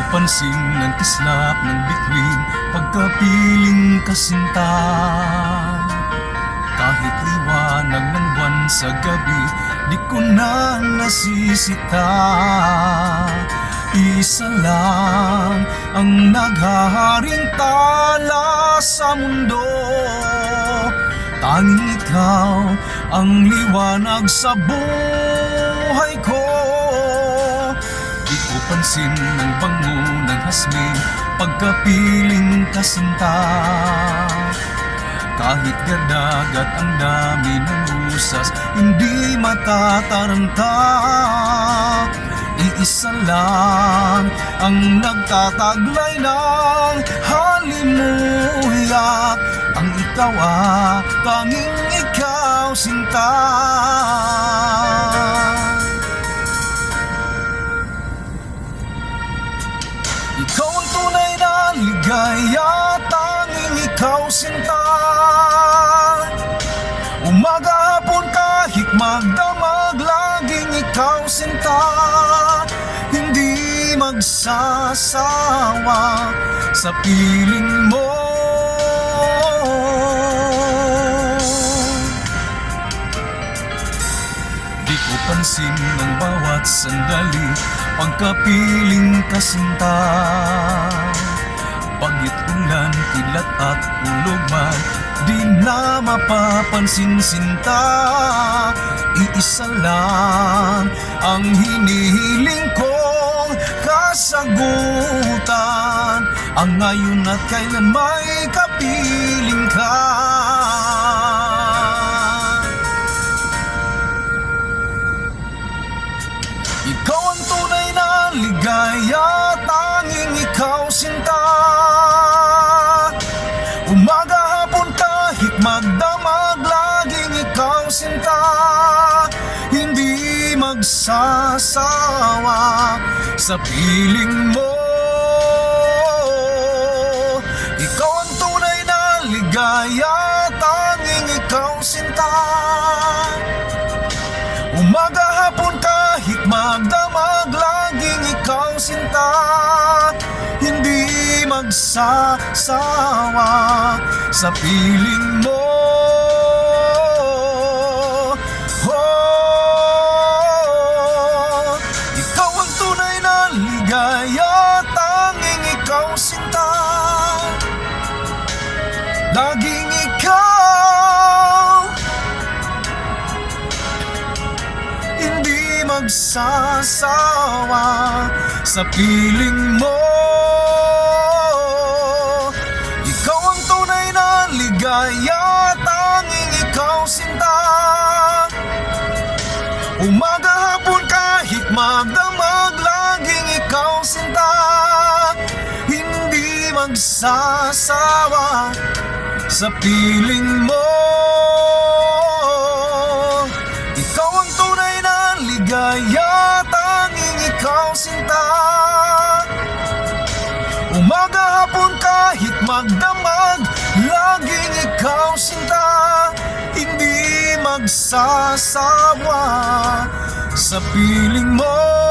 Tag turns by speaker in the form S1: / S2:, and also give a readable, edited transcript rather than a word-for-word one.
S1: pansin ng kislap ng bituin pagkapiling kasinta. Kahit liwanag ng buwan sa gabi, di ko na nasisita. Isa lang ang naghaharing tala sa mundo, tanging ikaw ang liwanag sa buhay ko. Di ko pansin ng bango ng hasmin pagkapiling kasinta. Kahit gadagat ang dami ng usas, hindi matataranta. Iisa lang ang nagtataglay ng halimuyak, ang ikaw tanging ikaw sinta. Ikaw ang tunay na ligaya, tanging ikaw sinta. Umaga, hapon, kahit magdamag, laging ikaw sinta. Hindi magsasawa sa piling mo. Di ko pansin ng bawat sandali pagkapiling kasinta. Bagit ulan, kilat at ulog man, di na mapapansin sinta. Iisa lang ang hinihiling kong kasagutan, ang ngayon at kailan may kapiling ka. Ikaw ang tunay na ligaya, tanging ikaw sinta. Umaga, hapon, kahit magdamag, laging ikaw sinta. Hindi magsasawa sa piling mo. Ikaw ang tunay na ligaya, tanging ikaw sinta. Umaga, hapon, kahit magdamag, laging ikaw sinta. Hindi magsasawa sa piling mo. Ikaw ang tunay na ligaya, tanging ikaw sinta. Laging ikaw, hindi magsasawa sa piling mo. Ikaw ang tunay na ligaya, tanging ikaw sinta. Umaga, hapon, kahit magdamag, laging ikaw sinta. Hindi magsasawa sa piling mo. Ikaw ang tunay na ligaya, tanging ikaw sinta. Umaga, hapon, kahit magdamag, laging ikaw sinta. Hindi magsasawa sa piling mo.